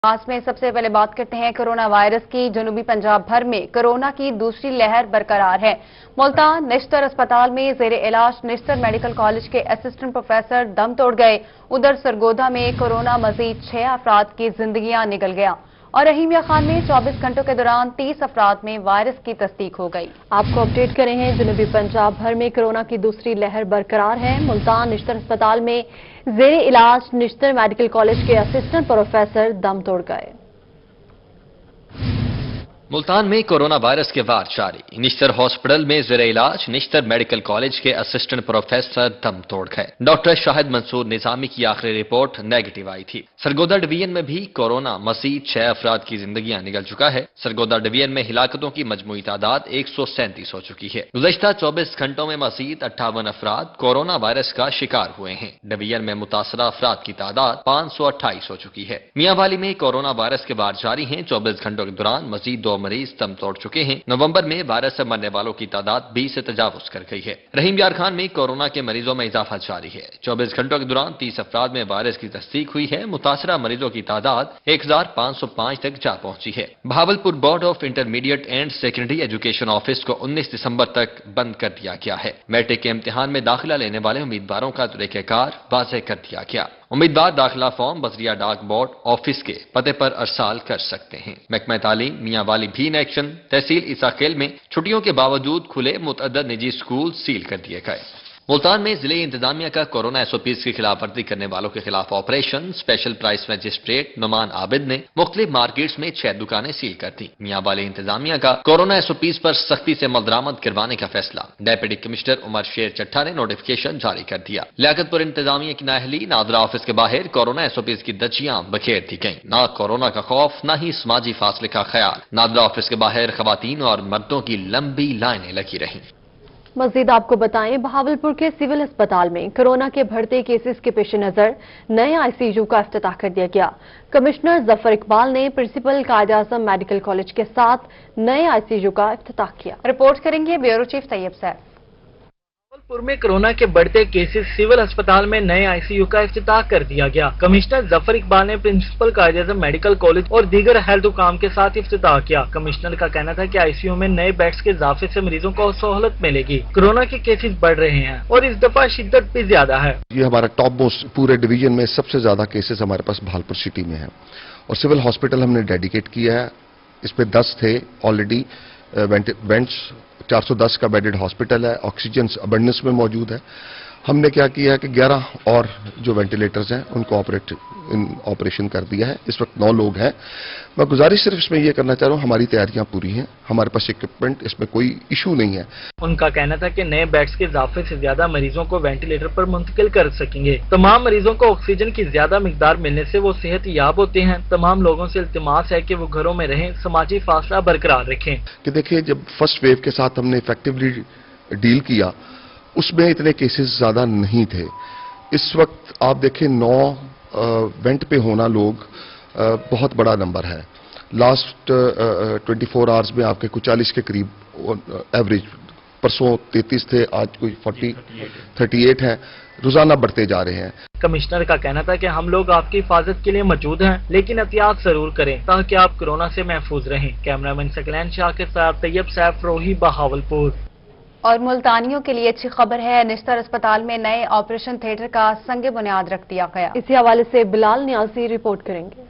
आज में सबसे पहले बात करते हैं कोरोना वायरस की। जनूबी पंजाब भर में कोरोना की दूसरी लहर बरकरार है। मुल्तान निश्तर अस्पताल में जेर इलाज निश्तर मेडिकल कॉलेज के असिस्टेंट प्रोफेसर दम तोड़ गए। उधर सरगोधा में कोरोना मजीद 6 अफराद की जिंदगियां निकल गया और रहीमिया खान में 24 घंटों के दौरान 30 अफराद में वायरस की तस्दीक हो गई। आपको अपडेट करें हैं, जनूबी पंजाब भर में कोरोना की दूसरी लहर बरकरार है। मुल्तान निश्तर अस्पताल में जेर इलाज निश्तर मेडिकल कॉलेज के असिस्टेंट प्रोफेसर दम तोड़ गए। मुल्तान में कोरोना वायरस के वार जारी। निश्तर हॉस्पिटल में जेर इलाज निश्तर मेडिकल कॉलेज के असिस्टेंट प्रोफेसर दम तोड़ गए। डॉक्टर शाहिद मंसूर निजामी की आखिरी रिपोर्ट नेगेटिव आई थी। सरगोदा डिवीजन में भी कोरोना मजीद 6 अफराद की जिंदगियां निकल चुका है। सरगोदा डिवीजन में हिलाकतों की मजमूई तादाद 137 हो चुकी है। गुज़श्ता 24 घंटों में मजीद 58 अफराद कोरोना वायरस का शिकार हुए हैं। डिवीजन में मुतासरा अफराद की तादाद 528 हो चुकी है। मियांवाली में कोरोना वायरस के वार जारी हैं। 24 घंटों के दौरान मजीद 2 मरीज दम तोड़ चुके हैं। नवंबर में वायरस से मरने वालों की तादाद 20 से तजावुज कर गई है। रहीमयार खान में कोरोना के मरीजों में इजाफा जारी है। 24 घंटों के दौरान 30 अफराद में वायरस की तस्दीक हुई है। मुतासरा मरीजों की तादाद 1505 तक जा पहुंची है। Bahawalpur board of intermediate and secondary education office को 19 दिसंबर तक बंद कर दिया गया है। मैट्रिक के इम्तिहान में दाखिला लेने वाले उम्मीदवारों का तरीक़ेकार वाज़ेह कर दिया गया। उम्मीदवार दाखिला फॉर्म बजरिया डाक बोर्ड ऑफिस के पते पर अरसाल कर सकते हैं। महकमा तालीम मियांवाली भी इन एक्शन। तहसील ईसाखेल में छुट्टियों के बावजूद खुले मुतअद्दद निजी स्कूल सील कर दिए गए। मुल्तान में जिले इंतजामिया का कोरोना एसओपीज की खिलाफ वर्जी करने वालों के खिलाफ operation. Special price magistrate Numan Abid ने मुख्तलिफ मार्केट्स में 6 दुकानें सील कर दी। मियांवाली इंतजामिया का कोरोना एसओपीज पर सख्ती से अमल दरामद करवाने का फैसला। डेप्यूटी कमिश्नर उमर शेर चट्टा ने नोटिफिकेशन जारी कर दिया। लियाकतपुर इंतजामिया की नाअहली नादरा ऑफिस के बाहर कोरोना एसओपीज की दचियां बखेर दी गई। न कोरोना का खौफ न ही समाजी फासले का ख्याल। नादरा ऑफिस के बाहर खवातीन और मर्दों की लंबी लाइनें लगी रहीं। मजीद आपको बताएं, बहावलपुर के सिविल अस्पताल में कोरोना के बढ़ते केसेस के पेश नजर नए आईसीयू का इफ्तिताह कर दिया गया। कमिश्नर जफर इकबाल ने प्रिंसिपल कायद आजम मेडिकल कॉलेज के साथ नए आईसीयू का इफ्तिताह किया। रिपोर्ट करेंगे ब्यूरो चीफ तैयब सैफ। बहावलपुर में कोरोना के बढ़ते केसेस, सिविल अस्पताल में नए आईसीयू का इफ्तिताह कर दिया गया। कमिश्नर जफर इकबाल ने प्रिंसिपल कायद आजम मेडिकल कॉलेज और दीगर हेल्थ हुकाम के साथ इफ्तिताह किया। कमिश्नर का कहना था कि आईसीयू में नए बेड्स के इजाफे से मरीजों को सहूलत मिलेगी। कोरोना के केसेस बढ़ रहे हैं और इस दफा शिद्दत भी ज्यादा है। ये हमारा टॉप मोस्ट पूरे डिवीजन में सबसे ज्यादा केसेस हमारे पास बहावलपुर सिटी में है और सिविल हॉस्पिटल हमने डेडिकेट किया है। इस पे 10 थे ऑलरेडी बेड्स। 410 का बेडेड हॉस्पिटल है। ऑक्सीजन अबंडेंस में मौजूद है। हमने क्या किया है कि 11 और जो वेंटिलेटर्स हैं उनको ऑपरेशन कर दिया है। इस वक्त 9 लोग हैं। मैं गुजारिश सिर्फ इसमें यह करना चाह रहा हूँ, हमारी तैयारियां पूरी हैं, हमारे पास इक्विपमेंट, इसमें कोई इशू नहीं है। उनका कहना था कि नए बेड्स के इजाफे से ज्यादा मरीजों को वेंटिलेटर पर मुंतकिल कर सकेंगे। तमाम मरीजों को ऑक्सीजन की ज्यादा मिकदार मिलने से वो सेहत याब होते हैं। तमाम लोगों से इल्तिमास है कि वो घरों में रहें, समाजी फासला बरकरार रखें। कि देखिए, जब फर्स्ट वेव के साथ हमने इफेक्टिवली डील किया उसमें इतने केसेस ज्यादा नहीं थे। इस वक्त आप देखें 9 वेंट पे होना लोग बहुत बड़ा नंबर है। लास्ट 24 आवर्स में आपके कुछ 40 के करीब एवरेज, परसों 33 थे, आज कोई 38 है, रोजाना बढ़ते जा रहे हैं। कमिश्नर का कहना था कि हम लोग आपकी हिफाजत के लिए मौजूद हैं, लेकिन एहतियात जरूर करें ताकि आप कोरोना से महफूज रहें। कैमरामैन सकलैन शाह के साथ तैयब सैफ, रोही, बहावलपुर। और मुल्तानियों के लिए अच्छी खबर है, निश्तर अस्पताल में नए ऑपरेशन थिएटर का संग बुनियाद रख दिया गया। इसी हवाले से बिलाल नियाजी रिपोर्ट करेंगे।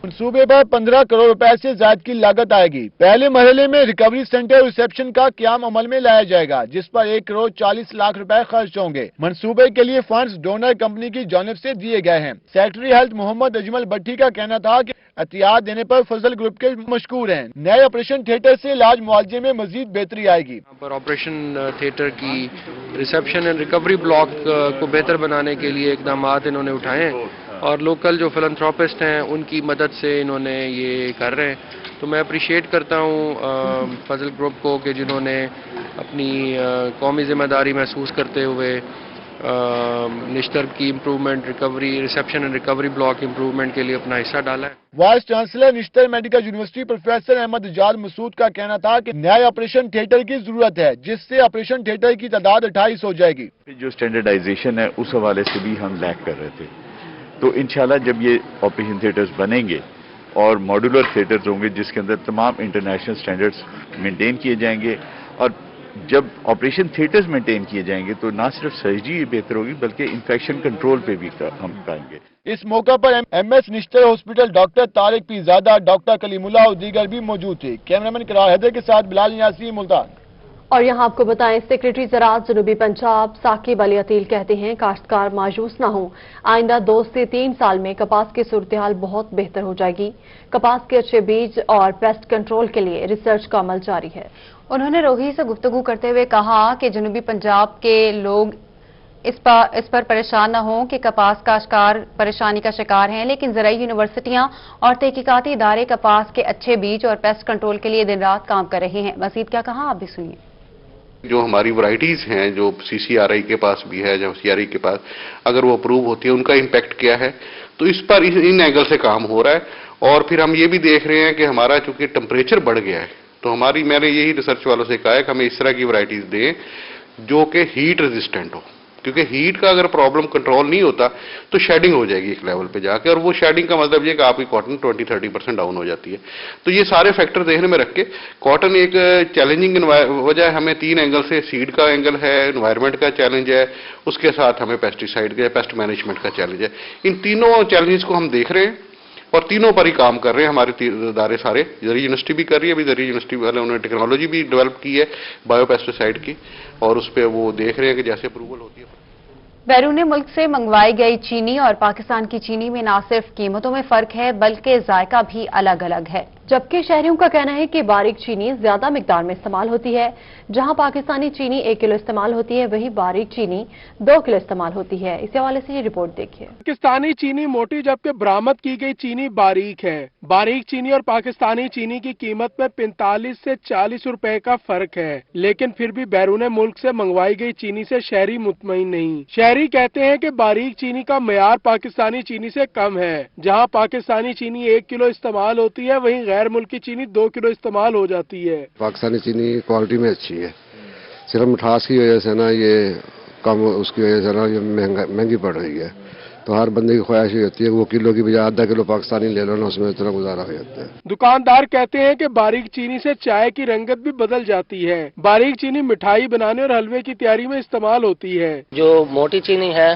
मनसूबे पर 15 करोड़ रुपए से ज्यादा की लागत आएगी। पहले मरहले में रिकवरी सेंटर रिसेप्शन का क्याम अमल में लाया जाएगा, जिस पर 1 करोड़ 40 लाख रुपए खर्च होंगे। मनसूबे के लिए फंड्स डोनर कंपनी की जानिब से दिए गए हैं। सेक्रेटरी हेल्थ मोहम्मद अजमल भट्टी का कहना था कि एहतियात देने पर फजल ग्रुप के मशकूर हैं। नए ऑपरेशन थिएटर से इलाज मुआवजे में मजीद बेहतरी आएगी। यहाँ पर ऑपरेशन थिएटर की रिसेप्शन एंड रिकवरी ब्लॉक को बेहतर बनाने के लिए इकदाम इन्होंने उठाए हैं और लोकल जो फिलंथ्रोपिस्ट हैं उनकी मदद से इन्होंने ये कर रहे हैं। तो मैं अप्रिशिएट करता हूँ फजल ग्रुप को कि जिन्होंने अपनी कौमी जिम्मेदारी महसूस करते हुए निश्तर की improvement, recovery, reception and recovery block improvement के लिए अपना हिस्सा डाला है। Vice chancellor Nishtar medical university professor Ahmad Ijaz Masood का कहना था कि नए ऑपरेशन थिएटर की जरूरत है, जिससे ऑपरेशन थिएटर की तादाद 28 हो जाएगी। जो स्टैंडर्डाइजेशन है उस हवाले से भी हम लैक कर रहे थे, तो इंशाल्लाह जब ये ऑपरेशन थिएटर्स बनेंगे اور ماڈولر تھیٹرز ہوں گے جس کے اندر تمام انٹرنیشنل سٹینڈرڈز مینٹین کیے جائیں گے. اور جب آپریشن تھیٹرز مینٹین کیے جائیں گے تو نہ صرف سرجری بہتر ہوگی بلکہ انفیکشن کنٹرول پہ بھی ہم پائیں گے. اس موقع پر ایم ایس نشتر ہاسپٹل ڈاکٹر طارق پی زادہ، ڈاکٹر کلیم اللہ اور دیگر بھی موجود تھے. کیمرامین قرار حیدر کے ساتھ بلال نیازی، ملتان. اور یہاں آپ کو بتائیں، سیکریٹری زراعت جنوبی پنجاب ثاقب علی عتیل کہتے ہیں کاشتکار مایوس نہ ہوں، آئندہ 2 سے 3 سال میں کپاس کی صورتحال بہت بہتر ہو جائے گی. کپاس کے اچھے بیج اور پیسٹ کنٹرول کے لیے ریسرچ کا عمل جاری ہے. انہوں نے روہی سے گفتگو کرتے ہوئے کہا کہ جنوبی پنجاب کے لوگ اس پر پریشان نہ ہوں کہ کپاس کاشتکار پریشانی کا شکار ہیں، لیکن زرعی یونیورسٹیاں اور تحقیقاتی ادارے کپاس کے اچھے بیج اور پیسٹ کنٹرول کے لیے دن رات کام کر رہے ہیں. مزید کیا کہا، آپ بھی سنیے. جو ہماری ورائٹیز ہیں جو سی سی آر آئی کے پاس بھی ہے جو سی آر آئی کے پاس اگر وہ اپروو ہوتی ہے ان کا امپیکٹ کیا ہے، تو اس پر ان اینگل سے کام ہو رہا ہے. اور پھر ہم یہ بھی دیکھ رہے ہیں کہ ہمارا چونکہ ٹمپریچر بڑھ گیا ہے تو میں نے یہی ریسرچ والوں سے کہا ہے کہ ہمیں اس طرح کی ورائٹیز دیں جو کہ ہیٹ ریزسٹنٹ ہو، کیونکہ ہیٹ کا اگر پرابلم کنٹرول نہیں ہوتا تو شیڈنگ ہو جائے گی ایک لیول پہ جا کے، اور وہ شیڈنگ کا مطلب یہ کہ آپ کی کاٹن 20-30% ڈاؤن ہو جاتی ہے. تو یہ سارے فیکٹر دیکھنے میں رکھ کے کاٹن ایک چیلنجنگ وجہ ہے. ہمیں 3 اینگل سے، سیڈ کا اینگل ہے، انوائرمنٹ کا چیلنج ہے، اس کے ساتھ ہمیں پیسٹیسائڈ کا پیسٹ مینجمنٹ کا چیلنج ہے. ان تینوں چیلنجز کو ہم دیکھ رہے ہیں اور تینوں پر ہی کام کر رہے ہیں. ہمارے ادارے سارے، زرعی یونیورسٹی بھی کر رہی ہے، ابھی زرعی یونیورسٹی والے انہوں نے ٹیکنالوجی بھی ڈیولپ کی ہے بایو پیسٹیسائڈ کی، اور اس پہ وہ دیکھ رہے ہیں کہ جیسے اپروول ہوتی ہے. بیرون ملک سے منگوائی گئی چینی اور پاکستان کی چینی میں نہ صرف قیمتوں میں فرق ہے بلکہ ذائقہ بھی الگ الگ ہے. جبکہ شہریوں کا کہنا ہے کہ باریک چینی زیادہ مقدار میں استعمال ہوتی ہے. جہاں پاکستانی چینی 1 کلو استعمال ہوتی ہے وہیں باریک چینی 2 کلو استعمال ہوتی ہے. اس حوالے سے یہ رپورٹ دیکھیے. پاکستانی چینی موٹی جبکہ برآمد کی گئی چینی باریک ہے. باریک چینی اور پاکستانی چینی کی قیمت میں 45 سے 40 روپے کا فرق ہے، لیکن پھر بھی بیرون ملک سے منگوائی گئی چینی سے شہری مطمئن نہیں. شہری کہتے ہیں کہ باریک چینی کا معیار پاکستانی چینی سے کم ہے. جہاں پاکستانی چینی 1 کلو استعمال ہوتی ہے وہیں غیر ملکی چینی 2 کلو استعمال ہو جاتی ہے. پاکستانی چینی کوالٹی میں اچھی ہے، صرف مٹھاس کی وجہ سے نا یہ کم، اس کی وجہ سے نا یہ مہنگی پڑ رہی ہے. تو ہر بندے کی خواہش یہ ہوتی ہے کہ وہ کلو کی بجائے ½ کلو پاکستانی لے لو نا، اس میں اتنا گزارا ہو جاتا ہے. دکاندار کہتے ہیں کہ باریک چینی سے چائے کی رنگت بھی بدل جاتی ہے. باریک چینی مٹھائی بنانے اور حلوے کی تیاری میں استعمال ہوتی ہے. جو موٹی چینی ہے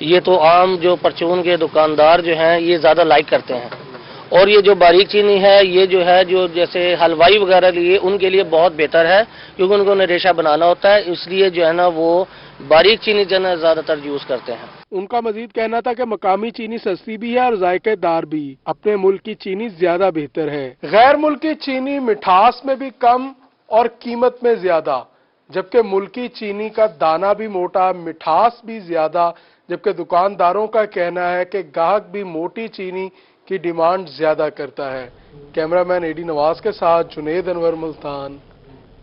یہ تو عام جو پرچون کے دکاندار جو ہیں یہ زیادہ لائک کرتے ہیں، اور یہ جو باریک چینی ہے یہ جو ہے جو جیسے حلوائی وغیرہ لیے ان کے لیے بہت بہتر ہے، کیونکہ ان کو ریشہ بنانا ہوتا ہے، اس لیے جو ہے نا وہ باریک چینی جو ہے زیادہ تر یوز کرتے ہیں. ان کا مزید کہنا تھا کہ مقامی چینی سستی بھی ہے اور ذائقے دار بھی. اپنے ملک کی چینی زیادہ بہتر ہے. غیر ملکی چینی مٹھاس میں بھی کم اور قیمت میں زیادہ، جبکہ ملکی چینی کا دانہ بھی موٹا، مٹھاس بھی زیادہ. جبکہ دکانداروں کا کہنا ہے کہ گاہک بھی موٹی چینی کی ڈیمانڈ زیادہ کرتا ہے. کیمرامین ایڈی نواز کے ساتھ جنید انور، ملتان.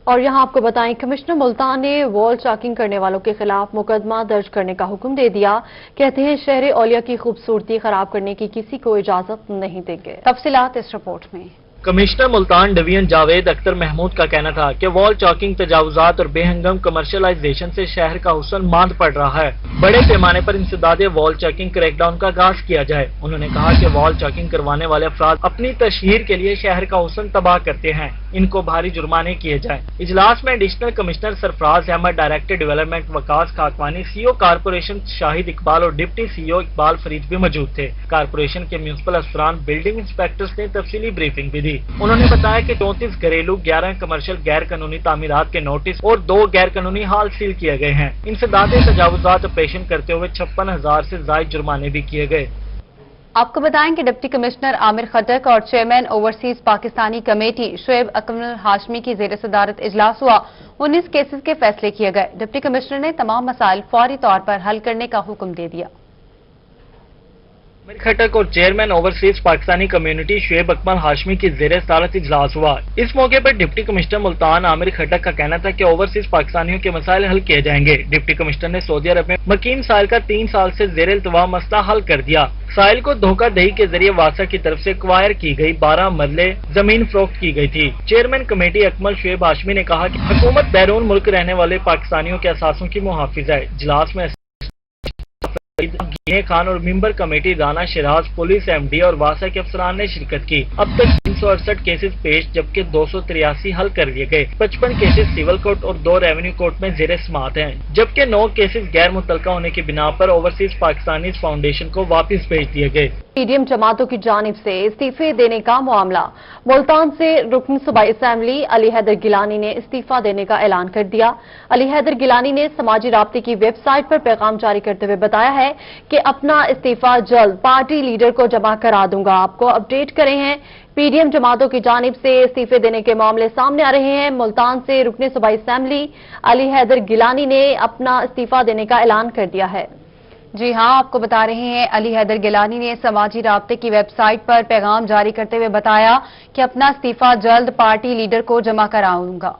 اور یہاں آپ کو بتائیں کمشنر ملتان نے وال چاکنگ کرنے والوں کے خلاف مقدمہ درج کرنے کا حکم دے دیا. کہتے ہیں شہر اولیا کی خوبصورتی خراب کرنے کی کسی کو اجازت نہیں دیں گے. تفصیلات اس رپورٹ میں. کمشنر ملتان ڈویژن جاوید اختر محمود کا کہنا تھا کہ وال چاکنگ، تجاوزات اور بے ہنگم کمرشلائزیشن سے شہر کا حسن ماند پڑ رہا ہے. بڑے پیمانے پر انسداد وال چاکنگ کریک ڈاؤن کا آغاز کیا جائے. انہوں نے کہا کہ وال چاکنگ کروانے والے افراد اپنی تشہیر کے لیے شہر کا حسن تباہ کرتے ہیں، ان کو بھاری جرمانے کیے جائیں. اجلاس میں ایڈیشنل کمشنر سرفراز احمد، ڈائریکٹر ڈیولپمنٹ وقاص خاکوانی، سی او کارپوریشن شاہد اقبال اور ڈپٹی سی او اقبال فرید بھی موجود تھے. کارپوریشن کے میونسپل افسران، بلڈنگ انسپیکٹرز نے تفصیلی بریفنگ بھی دی. انہوں نے بتایا کہ 34 گھریلو، 11 کمرشل غیر قانونی تعمیرات کے نوٹس اور 2 غیر قانونی ہال سیل کیے گئے ہیں. انسداد تجاوزات آپریشن کرتے ہوئے 56,000 سے زائد جرمانے بھی کیے گئے. آپ کو بتائیں کہ ڈپٹی کمشنر عامر خٹک اور chairman overseas Pakistani committee Shoaib Akmal Hashmi کی زیر صدارت اجلاس ہوا. 19 کیسز کے فیصلے کیے گئے. ڈپٹی کمشنر نے تمام مسائل فوری طور پر حل کرنے کا حکم دے دیا. عامر خٹک اور chairman overseas Pakistani community Shoaib Akmal Hashmi کی زیر صدارت اجلاس ہوا. اس موقع پر ڈپٹی کمشنر ملتان عامر خٹک کا کہنا تھا کہ اوورسیز پاکستانیوں کے مسائل حل کیے جائیں گے. ڈپٹی کمشنر نے سعودی عرب میں مقیم سائل کا 3 سال سے زیر التوا مسئلہ حل کر دیا. سائل کو دھوکہ دہی کے ذریعے واسا کی طرف سے ایکوائر کی گئی 12 مرلے زمین فروخت کی گئی تھی. چیئرمین کمیٹی اکمل شعیب ہاشمی نے کہا کہ حکومت بیرون ملک رہنے والے پاکستانیوں کے اثاثوں کی محافظ ہے. اجلاس میں घीने खान और member committee Rana Siraj, police MD और वासा के अफसरान ने शिरकत की। अब तक 368 केसेस पेश जबकि 283 हल कर दिए गए। 55 केसेस सिविल कोर्ट और 2 रेवेन्यू कोर्ट में ज़ेरे समाअत हैं, जबकि 9 केसेस गैर मुतलका होने की बिना पर ओवरसीज पाकिस्तानी फाउंडेशन को वापस भेज दिए गए। पीडीएम जमातों की जानिब से इस्तीफे देने का मामला। मुल्तान से रुकन सूबाई असेंबली अली हैदर गिलानी ने इस्तीफा देने का ऐलान कर दिया। अली हैदर गिलानी ने समाजी राब्ते की वेबसाइट पर पैगाम जारी करते हुए बताया है कि अपना इस्तीफा जल्द पार्टी लीडर को जमा करा दूंगा। आपको अपडेट करे हैं, पीडीएम जमातों की जानिब से इस्तीफे देने के मामले सामने आ रहे हैं। मुल्तान से रुकन सूबाई असेंबली अली हैदर गिलानी ने अपना इस्तीफा देने का ऐलान कर दिया है। जी हां, आपको बता रहे हैं अली हैदर गिलानी ने समाजी राब्ते की वेबसाइट पर पैगाम जारी करते हुए बताया कि अपना इस्तीफा जल्द पार्टी लीडर को जमा कराऊंगा।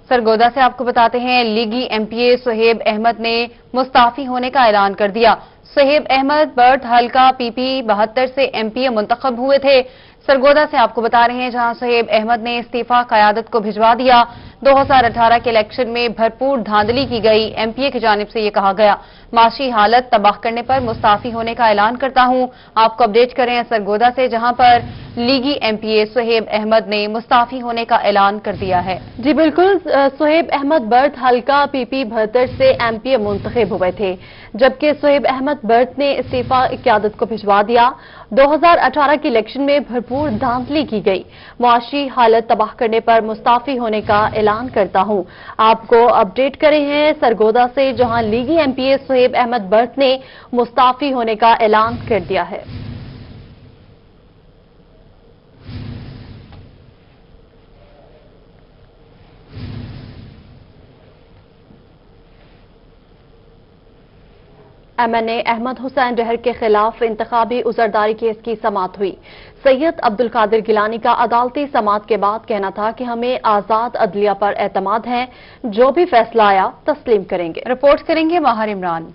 सरगोदा से आपको बताते हैं, लीगी MPA सुहेब अहमद ने मुस्ताफी होने का ऐलान कर दिया। सुहेब अहमद बर्थ हल्का PP 72 से MPA मुंतखब हुए थे। सरगोदा से आपको बता रहे हैं, जहां सुहेब अहमद ने इस्तीफा क़यादत को भिजवा दिया। 2018 के इलेक्शन में भरपूर धांधली की गई। MPA की जानिब से ये कहा गया, माशी हालत तबाह करने पर मुस्ताफी होने का ऐलान करता हूं। आपको अपडेट कर रहे हैं सरगोदा से, जहां पर लीगी MPA सुहेब अहमद ने मुस्ताफी होने का ऐलान कर दिया है। जी बिल्कुल, सुहेब अहमद बर्थ हल्का PP 72 से MPA मुंतखब हुए थे, जबकि सुहेब अहमद बर्थ ने इस्तीफा क़यादत को भिजवा दिया। 2018 के इलेक्शन में भरपूर धांधली की गई। मुआशी हालत तबाह करने पर मुस्ताफी होने का ऐलान करता हूं। आपको अपडेट करे हैं सरगोदा से, जहां लीगी MPA सुहेब अहमद बर्थ ने मुस्ताफी होने का ऐलान कर दिया है। MNA अहमद हुसैन डहर के खिलाफ इंतखाबी उजरदारी केस की समाअत हुई। सैयद अब्दुल कादिर गिलानी का अदालती समाअत के बाद कहना था कि हमें आजाद अदलिया पर एतमाद है, जो भी फैसला आया तस्लीम करेंगे। रिपोर्ट करेंगे माहिर इमरान।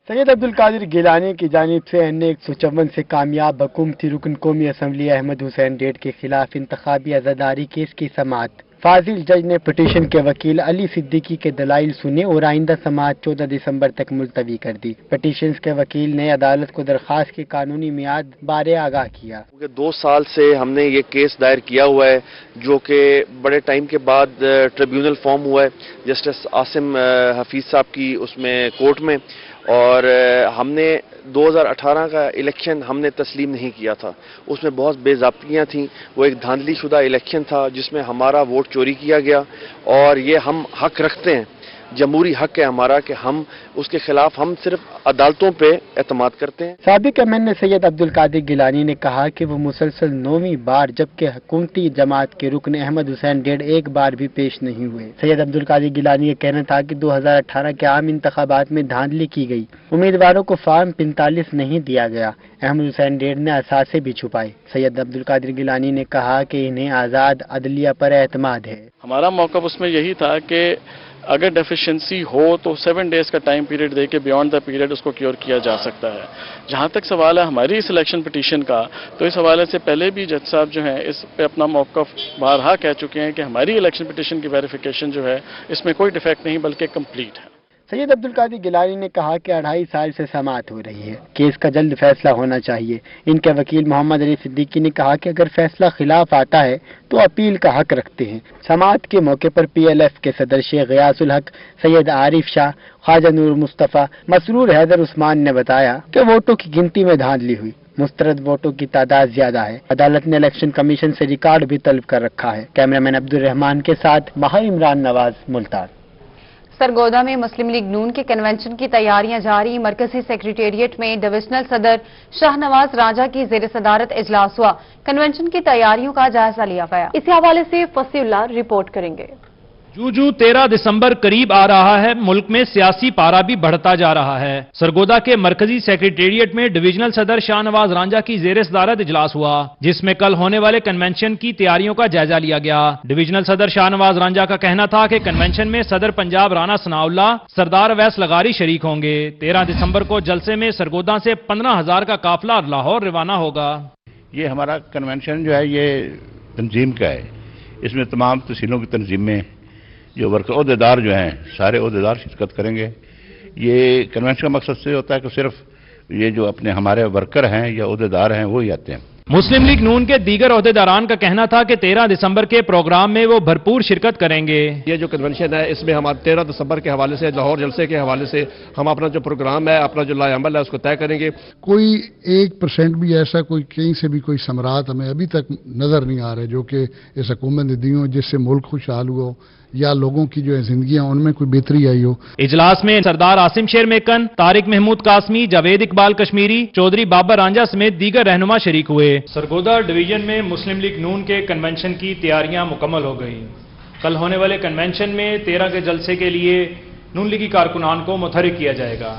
सैयद अब्दुल कादिर गिलानी की जानिब से NA 154 से कामयाब हुकूमती रुकन कौमी असम्बली अहमद हुसैन डेड के खिलाफ इंतखाबी आजादारी केस की समाअत। फाजिल जज ने पिटीशन के वकील अली सिद्दीकी के दलाइल सुने और आइंदा समाअत 14 दिसंबर तक मुलतवी कर दी। पिटीशन के वकील ने अदालत को दरखास्त की कानूनी मियाद बारे आगाह किया। 2 साल से हमने ये केस दायर किया हुआ है, जो कि बड़े टाइम के बाद ट्रिब्यूनल फॉर्म हुआ है जस्टिस आसिम हफीज साहब की उसमें कोर्ट में, और हमने 2018 का इलेक्शन हमने तस्लीम नहीं किया था। उसमें बहुत बेज़ाब्तियाँ थीं। वो एक धांधली शुदा इलेक्शन था जिसमें हमारा वोट चोरी किया गया, और ये हम हक रखते हैं, जमहूरी हक है हमारा कि हम उसके खिलाफ हम सिर्फ अदालतों पे एतमाद करते हैं। साबिक MNA सैयद अब्दुल कादिर गिलानी ने कहा कि वो मुसलसल 9वीं बार, जबकि हुकूमती जमात के रुकन अहमद हुसैन डेड एक बार भी पेश नहीं हुए। सैयद अब्दुल कादिर गिलानी का कहना था कि 2018 के आम इंतखाबात में धांधली की गई, उम्मीदवारों को फार्म 45 नहीं दिया गया। अहमद हुसैन डेड ने असासे भी छुपाए। सैयद अब्दुल कादिर गिलानी ने कहा कि इन्हें आजाद अदलिया पर एतमाद है। हमारा मौक़िफ़ उसमें यही था कि अगर डेफिशिएंसी हो तो 7 डेज का टाइम पीरियड दे के बियॉन्ड द पीरियड उसको क्योर किया जा सकता है। जहां तक सवाल है हमारी इस इलेक्शन पिटीशन का, तो इस हवाले से पहले भी जज साहब जो हैं इस पे अपना मौक़िफ़ बारहा कह चुके हैं कि हमारी इलेक्शन पिटीशन की वेरिफिकेशन जो है इसमें कोई डिफेक्ट नहीं बल्कि कंप्लीट है। सैयद अब्दुल कादिर गिलानी ने कहा कि 2.5 साल से समाअत हो रही है, केस का जल्द फैसला होना चाहिए। इनके वकील मोहम्मद अली सिद्दीकी ने कहा कि अगर फैसला खिलाफ आता है तो अपील का हक रखते हैं। समाअत के मौके पर PLF के सदर शेख गयासुल हक, सैयद आरिफ शाह, ख्वाजा नूर मुस्तफ़ा, मसरूर हैदर उस्मान ने बताया कि वोटों की गिनती में धांधली हुई, मुस्तरद वोटों की तादाद ज्यादा है। अदालत ने इलेक्शन कमीशन से रिकॉर्ड भी तलब कर रखा है। कैमरामैन अब्दुल रहमान के साथ माहिर इमरान नवाज, मुल्तान। सरगोदा में मुस्लिम लीग नून के कन्वेंशन की तैयारियां जारी। मरकजी सेक्रेटेरिएट में डिविजनल सदर शाहनवाज राजा की ज़ेर सदारत इजलास हुआ। कन्वेंशन की तैयारियों का जायजा लिया गया। इसी हवाले से फसीउल्लाह रिपोर्ट करेंगे। जूं 13 दिसंबर करीब आ रहा है, मुल्क में सियासी पारा भी बढ़ता जा रहा है। सरगोदा के मरकजी सेक्रेटेरिएट में डिविजनल सदर शाहनवाज रांझा की ज़ेर सदारत इजलास हुआ, जिसमें कल होने वाले कन्वेंशन की तैयारियों का जायजा लिया गया। डिविजनल सदर शाहनवाज रांझा का कहना था कि कन्वेंशन में सदर पंजाब राना सनाउल्लाह, सरदार अवैस लगारी शरीक होंगे। 13 दिसंबर को जलसे में सरगोदा से 15,000 का काफिला लाहौर रवाना होगा। ये हमारा कन्वेंशन जो है ये तंजीम का है। इसमें तमाम तहसीलों की तंजीमें जो वर्कर अहदेदार जो हैं सारे अहदेदार शिरकत करेंगे। ये कन्वेंशन का मकसद से होता है कि सिर्फ ये जो अपने हमारे वर्कर हैं या अहदेदार हैं वो ही आते हैं। मुस्लिम लीग नून के दीगर ओहदेदारान का कहना था कि 13 दिसंबर के प्रोग्राम में वो भरपूर शिरकत करेंगे। ये जो कन्वेंशन है इसमें हम 13 दिसंबर के हवाले से लाहौर जलसे के हवाले से हम अपना जो प्रोग्राम है, अपना जो लाएअमल है उसको तय करेंगे। कोई 1% भी ऐसा कोई कहीं से भी कोई समरात हमें अभी तक नजर नहीं आ रहे जो कि इस हुकूमत ने दी हो, जिससे मुल्क खुशहाल हुआ या लोगों की जो है जिंदगियां उनमें कोई बेहतरी आई हो। इजलास में सरदार आसिम शेर मेकन, तारिक महमूद कासमी, जावेद इकबाल कश्मीरी, चौधरी बाबर रांझा समेत दीगर रहनुमा शरीक हुए। सरगोदा डिवीजन में मुस्लिम लीग नून के कन्वेंशन की तैयारियां मुकम्मल हो गई। कल होने वाले कन्वेंशन में 13 के जलसे के लिए नून लीगी कारकुनान को मुतहरिक किया जाएगा।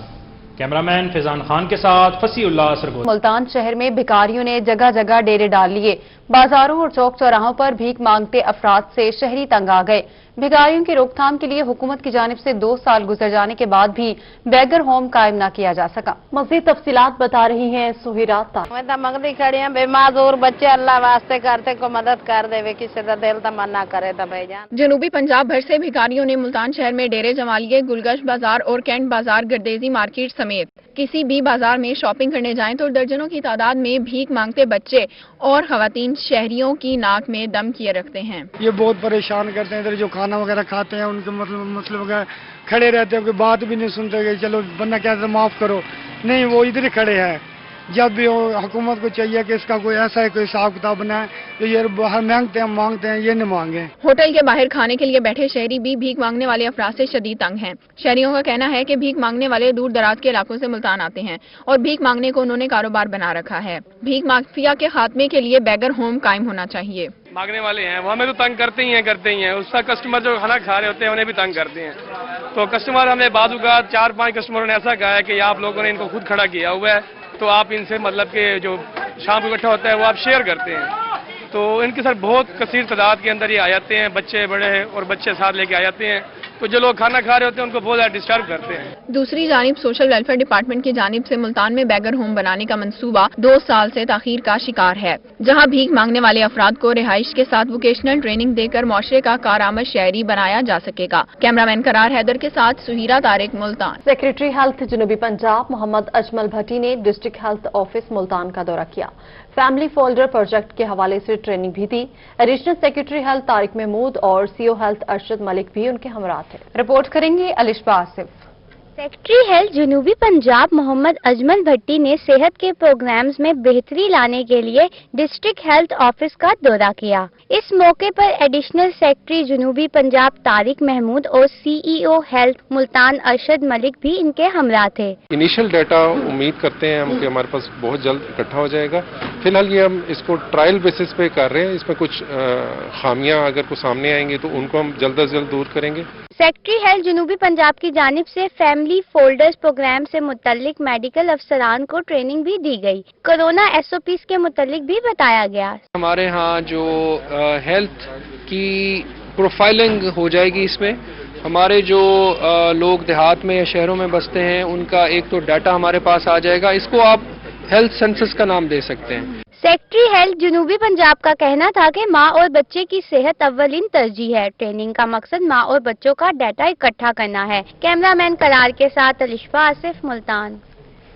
कैमरामैन फैजान खान के साथ फसीउल्लाह, सरगोदा। मुल्तान शहर में भिखारियों ने जगह जगह डेरे डाल लिए। बाजारों और चौक चौराहों पर भीख मांगते अफराद से शहरी तंग आ गए। भिखारियों की रोकथाम के लिए हुकूमत की जानिब से 2 साल गुजर जाने के बाद भी बेगर होम कायम न किया जा सका। मज़ीद तफसीलात बता रही हैं सुहिरा तारिक। मंगती खड़ी हैं बेमाजूर बच्चे, अल्लाह वास्ते करते को मदद कर देवे, किसी का दिल तमन्ना करे तो भाईजान। जनूबी पंजाब भर से भिखारियों ने मुल्तान शहर में डेरे जमा लिए। गुलगश बाजार और कैंट बाजार, गर्देजी मार्केट समेत किसी भी बाजार में शॉपिंग करने जाएं तो दर्जनों की तादाद में भीख मांगते बच्चे और खवातीन शहरियों की नाक में दम किए रखते हैं। ये बहुत परेशान करते हैं। इधर जो खाना वगैरह खाते हैं उनके मतलब वगैरह खड़े रहते हैं, कोई बात भी नहीं सुनते कि चलो बन्ना क्या माफ करो, नहीं वो इधर ही खड़े हैं। जब भी हुकूमत को चाहिए कि इसका कोई ऐसा है कोई हिसाब किताब बनाए, तो ये मांगते हैं ये नहीं मांगे। होटल के बाहर खाने के लिए बैठे शहरी भी भीख मांगने वाले अफराद से शदीद तंग हैं। शहरियों का कहना है कि भीख मांगने वाले दूर दराज के इलाकों से मुल्तान आते हैं और भीख मांगने को उन्होंने कारोबार बना रखा है। भीख माफिया के खात्मे के लिए बेगर होम कायम होना चाहिए। मांगने वाले हैं वो हमें तो तंग करते ही हैं। उसका कस्टमर जो खाना खा रहे होते हैं उन्हें भी तंग करते हैं। तो कस्टमर हमें बाजू का 4-5 कस्टमरों ने ऐसा कहा है कि आप लोगों ने इनको खुद खड़ा किया हुआ है, तो आप इनसे मतलब कि जो शाम को इकट्ठा होता है वो आप शेयर करते हैं। तो इनके साथ बहुत कसीर तादाद के अंदर ये आ जाते हैं, बच्चे बड़े और बच्चे साथ लेके आ जाते हैं। तो जो लोग खाना खा रहे होते हैं उनको बहुत ज़्यादा डिस्टर्ब करते हैं। दूसरी जानिब सोशल वेलफेयर डिपार्टमेंट की जानिब से मुल्तान में बेगर होम बनाने का मंसूबा 2 साल से ताखीर का शिकार है, जहां भीख मांगने वाले अफराद को रिहाइश के साथ वोकेशनल ट्रेनिंग देकर मुआशरे का कारआमद शहरी बनाया जा सकेगा। कैमरामैन करार हैदर के साथ सुहिरा तारिक, मुल्तान। सेक्रेटरी हेल्थ जनूबी पंजाब मोहम्मद अजमल भट्टी ने डिस्ट्रिक्ट हेल्थ ऑफिस मुल्तान का दौरा किया। फैमिली फोल्डर प्रोजेक्ट के हवाले से ट्रेनिंग भी दी। Additional secretary health Tariq Mahmood और सीओ हेल्थ अरशद मलिक भी उनके हमरा थे। रिपोर्ट करेंगे अलिशबा आसिफ। सेक्रेटरी हेल्थ जनूबी पंजाब मोहम्मद अजमल भट्टी ने सेहत के प्रोग्राम्स में बेहतरी लाने के लिए डिस्ट्रिक्ट हेल्थ ऑफिस का दौरा किया। इस मौके पर एडिशनल सेक्रेटरी जनूबी पंजाब तारिक महमूद और सीईओ हेल्थ मुल्तान अरशद मलिक भी इनके हमरा थे। इनिशियल डाटा उम्मीद करते हैं हम कि हमारे पास बहुत जल्द इकट्ठा हो जाएगा। फिलहाल ये हम इसको ट्रायल बेसिस पे कर रहे हैं। इसमें कुछ खामियां अगर कुछ सामने आएंगी तो उनको हम जल्द से जल्द दूर करेंगे। सेक्रेटरी हेल्थ जनूबी पंजाब की जानिब से फैमिली फोल्डर्स प्रोग्राम से मुतल्लिक मेडिकल अफसरान को ट्रेनिंग भी दी गई। कोरोना SOPs के मुतल्लिक भी बताया गया। हमारे यहाँ जो हेल्थ की प्रोफाइलिंग हो जाएगी, इसमें हमारे जो लोग देहात में या शहरों में बसते हैं उनका एक तो डाटा हमारे पास आ जाएगा। इसको आप हेल्थ सेंसस का नाम दे सकते हैं। सेक्रेटरी हेल्थ जनूबी पंजाब का कहना था कि माँ और बच्चे की सेहत अव्वलीन तरजीह है। ट्रेनिंग का मकसद माँ और बच्चों का डाटा इकट्ठा करना है। कैमरामैन करार के साथ Alishba Asif, Multan.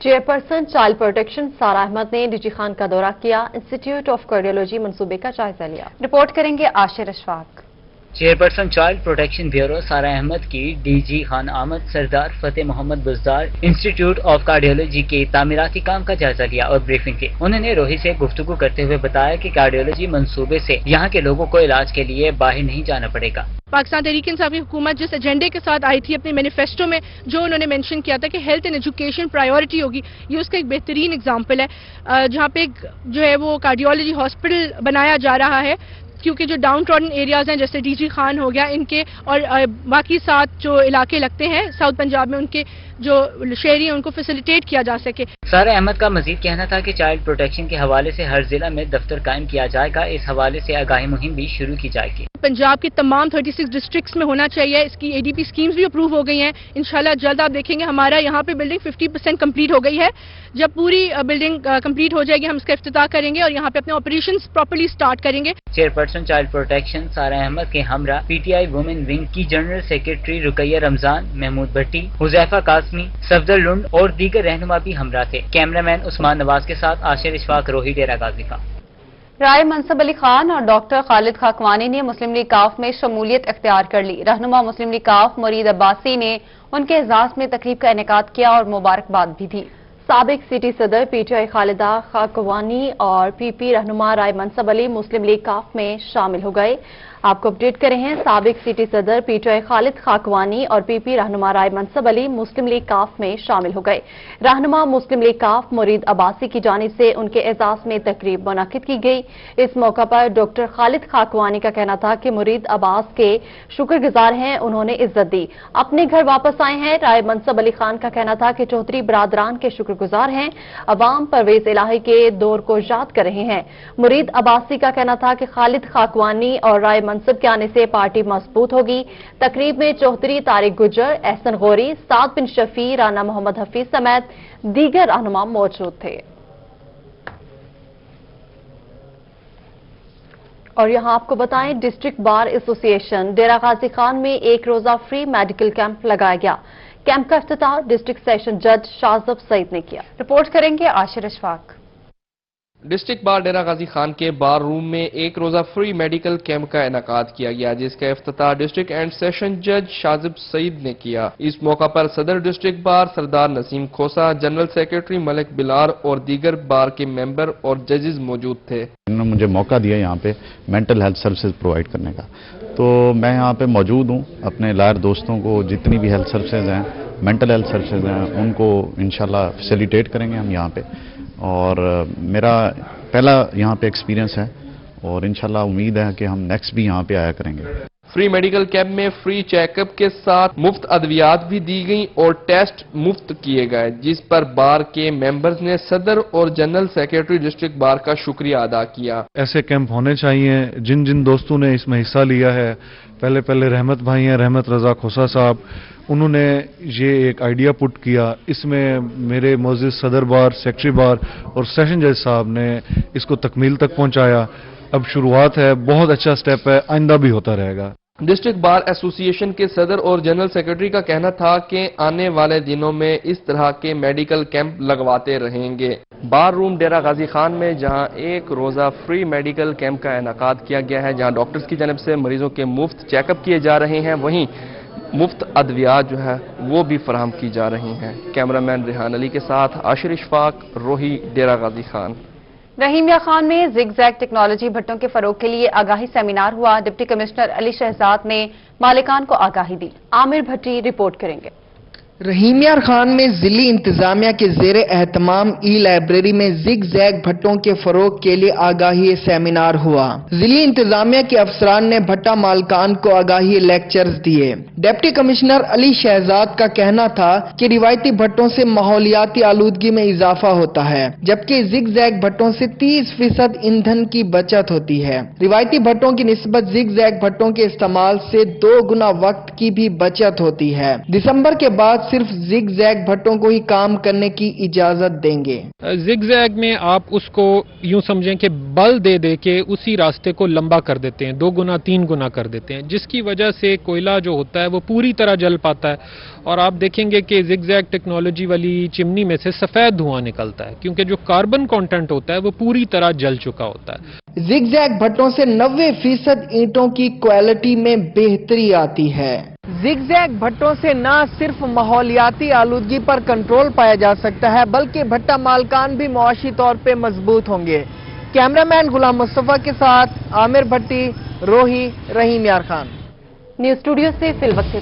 Chairperson child protection सारा अहमद ने डीजी खान का दौरा किया। इंस्टीट्यूट ऑफ कार्डियोलॉजी मंसूबे का जायजा लिया। रिपोर्ट करेंगे Ashir Ashfaq. Chairperson child protection bureau Sara Ahmed की डीजी खान आमद Sardar Fateh Muhammad Buzdar institute of cardiology के तामीराती काम का जायजा लिया और ब्रीफिंग की। उन्होंने रोही से गुफ्तगू करते हुए बताया कि कार्डियोलॉजी मंसूबे से यहाँ के लोगों को इलाज के लिए बाहर नहीं जाना पड़ेगा। पाकिस्तान तहरीक इंसाफ की हुकूमत जिस एजेंडे के साथ आई थी अपने मैनिफेस्टो में, जो उन्होंने मेंशन किया था कि हेल्थ एंड एजुकेशन प्रायोरिटी होगी, ये उसका एक बेहतरीन एग्जाम्पल है। जहाँ पे जो है वो कार्डियोलॉजी हॉस्पिटल बनाया जा रहा है, क्योंकि जो डाउन ट्रॉडन एरियाज हैं जैसे डीजी खान हो गया, इनके और बाकी 7 जो इलाके लगते हैं साउथ पंजाब में, उनके जो शहरी हैं उनको फैसिलिटेट किया जा सके। सारा अहमद का मजीद कहना था कि चाइल्ड प्रोटेक्शन के हवाले से हर जिला में दफ्तर कायम किया जाएगा। इस हवाले से आगाही मुहिम भी शुरू की जाएगी। पंजाब के तमाम 36 डिस्ट्रिक्ट्स में होना चाहिए। इसकी ADP स्कीम्स भी अप्रूव हो गई हैं। इंशाल्लाह जल्द आप देखेंगे हमारा यहाँ पे बिल्डिंग 50% कंप्लीट हो गई है। जब पूरी बिल्डिंग कंप्लीट हो जाएगी हम इसका इफ्तिताह करेंगे और यहाँ पे अपने ऑपरेशंस प्रॉपर्ली स्टार्ट करेंगे। चेयरपर्सन चाइल्ड प्रोटेक्शन सारा अहमद के हमरा PTI वुमेन विंग की जनरल सेक्रेटरी रुकैया रमजान, महमूद भट्टी, हुजैफा कासमी, सफदर लुंड और दीगर रहनुमा भी हमरा थे। कैमरामैन उस्मान नवाज के साथ आशिर इशफाक, रोही, डेरा गाजी खान। राय मनसब अली खान और डॉक्टर खालिद खाकवानी ने मुस्लिम लीग काफ में शमूलियत इख्तियार कर ली। रहनुमा मुस्लिम लीग काफ मुरीद अब्बासी ने उनके एजाज में तकरीब का इनेकाद किया और मुबारकबाद भी दी। साबिक सिटी सदर PTI खालिदा खाकवानी और PP रहनुमा राय मनसब अली मुस्लिम लीग काफ में शामिल हो गए। आपको अपडेट करें हैं, साबिक सिटी सदर PTI खालिद खाकवानी और PP रहनुमा राय मनसब अली मुस्लिम लीग काफ में शामिल हो गए। रहनुमा मुस्लिम लीग काफ मुरीद अब्बासी की जानिब से उनके एजाज में तकरीब मुनक्किद की गई। इस मौका पर डॉक्टर खालिद खाकवानी का कहना था कि मुरीद अब्बास के शुक्रगुजार हैं, उन्होंने इज्जत दी, अपने घर वापस आए हैं। राय मनसब अली खान का कहना था कि चौधरी बरादरान के शुक्रगुजार हैं, अवाम परवेज इलाही के दौर को याद कर रहे हैं। मुरीद अब्बासी का कहना था कि खालिद खाकवानी और राय मनसब के आने से पार्टी मजबूत होगी। तकरीब में चौधरी तारिक गुजर, एहसन गौरी, साद बिन शफी, राना मोहम्मद हफीज समेत दीगर रहनुमा मौजूद थे। और यहां आपको बताएं, डिस्ट्रिक्ट बार एसोसिएशन डेरा गाजी खान में एक रोजा फ्री मेडिकल कैंप लगाया गया। कैंप का इफ्तिताह डिस्ट्रिक्ट सेशन जज शाजिब सईद ने किया। रिपोर्ट करेंगे आशिर इशफाक। डिस्ट्रिक्ट बार डेरा गाजी खान के बार रूम में एक रोजा फ्री मेडिकल कैंप का इनेकाद किया गया, जिसका इफ्तिताह डिस्ट्रिक्ट एंड सेशन जज शाजिब सईद ने किया। इस मौका पर सदर डिस्ट्रिक्ट बार सरदार नसीम खोसा, जनरल सेक्रेटरी मलिक बिलार और दीगर बार के मेंबर और जजेस मौजूद थे। उन्होंने मुझे मौका दिया यहाँ पे मेंटल हेल्थ सर्विसेज प्रोवाइड करने का, तो मैं यहाँ पे मौजूद हूँ। अपने लायर दोस्तों को जितनी भी हेल्थ सर्विसेज हैं, मेंटल हेल्थ सर्विसेज हैं, उनको इंशाल्लाह फैसिलिटेट करेंगे हम यहाँ पे। और मेरा पहला यहाँ पे एक्सपीरियंस है और इंशाल्लाह उम्मीद है कि हम नेक्स्ट भी यहाँ पे आया करेंगे। फ्री मेडिकल कैंप में फ्री चेकअप के साथ मुफ्त अद्वियात भी दी गई और टेस्ट मुफ्त किए गए, जिस पर बार के मेंबर्स ने सदर और जनरल सेक्रेटरी डिस्ट्रिक्ट बार का शुक्रिया अदा किया। ऐसे कैंप होने चाहिए। जिन जिन दोस्तों ने इसमें हिस्सा लिया है, पहले रहमत भाई हैं, रहमत रजा खोसा साहब, उन्होंने ये एक आइडिया पुट किया। इसमें मेरे मौजूद सदर बार, सेक्रेटरी बार और सेशन जज साहब ने इसको तकमील तक पहुंचाया। अब शुरुआत है, बहुत अच्छा स्टेप है, आइंदा भी होता रहेगा। डिस्ट्रिक्ट बार एसोसिएशन के सदर और जनरल सेक्रेटरी का कहना था कि आने वाले दिनों में इस तरह के मेडिकल कैंप लगवाते रहेंगे। बार रूम डेरा गाजी खान में जहां एक रोजा फ्री मेडिकल कैंप का इनेकाद किया गया है, जहां डॉक्टर्स की जानिब से मरीजों के मुफ्त चेकअप किए जा रहे हैं, वहीं मुफ्त अद्वियात जो है वो भी फराहम की जा रही हैं। कैमरामैन रेहान अली के साथ आशिर इशफाक, रोही, डेरा गाजी खान। रहीमिया खान में जिग-जैग टेक्नोलॉजी भट्टों के फरोग के लिए आगाही सेमिनार हुआ। डिप्टी कमिश्नर अली शहजाद ने मालिकान को आगाही दी। आमिर भट्टी रिपोर्ट करेंगे। रहीमिया खान में जिली इंतजामिया के जेर एहतमाम लाइब्रेरी में जिग जैग भट्टों के फरोग के लिए आगाही सेमिनार हुआ। जिली इंतजामिया के अफसरान ने भट्टा मालकान को आगाही लेक्चर्स दिए। डिप्टी कमिश्नर अली शहजाद का कहना था कि रिवायती भट्टों से माहौलियाती आलूदगी में इजाफा होता है, जबकि जिग जैग भट्टों से 30% ईंधन की बचत होती है। रिवायती भट्टों की निस्बत जिग जैग भट्टों के इस्तेमाल से 2 गुना वक्त की भी बचत होती है। दिसंबर के बाद सिर्फ जिग जैग भट्टों को ही काम करने की इजाजत देंगे। जिग जैग में आप उसको यूं समझें कि बल दे दे के उसी रास्ते को लंबा कर देते हैं, 2 गुना 3 गुना कर देते हैं, जिसकी वजह से कोयला जो होता है वो पूरी तरह जल पाता है। और आप देखेंगे कि जिग जैग टेक्नोलॉजी वाली चिमनी में से सफेद धुआं निकलता है, क्योंकि जो कार्बन कंटेंट होता है वो पूरी तरह जल चुका होता है। जिग जैग भट्टों से 90% ईंटों की क्वालिटी में बेहतरी आती है। जिग-जैग भट्टों से न सिर्फ माहौलियाती आलूदगी पर कंट्रोल पाया जा सकता है, बल्कि भट्टा मालकान भी मुआशी तौर पे मजबूत होंगे। कैमरामैन गुलाम मुस्तफा के साथ आमिर भट्टी, रोही, रहीम यार खान। न्यूज स्टूडियो से फिल वक्त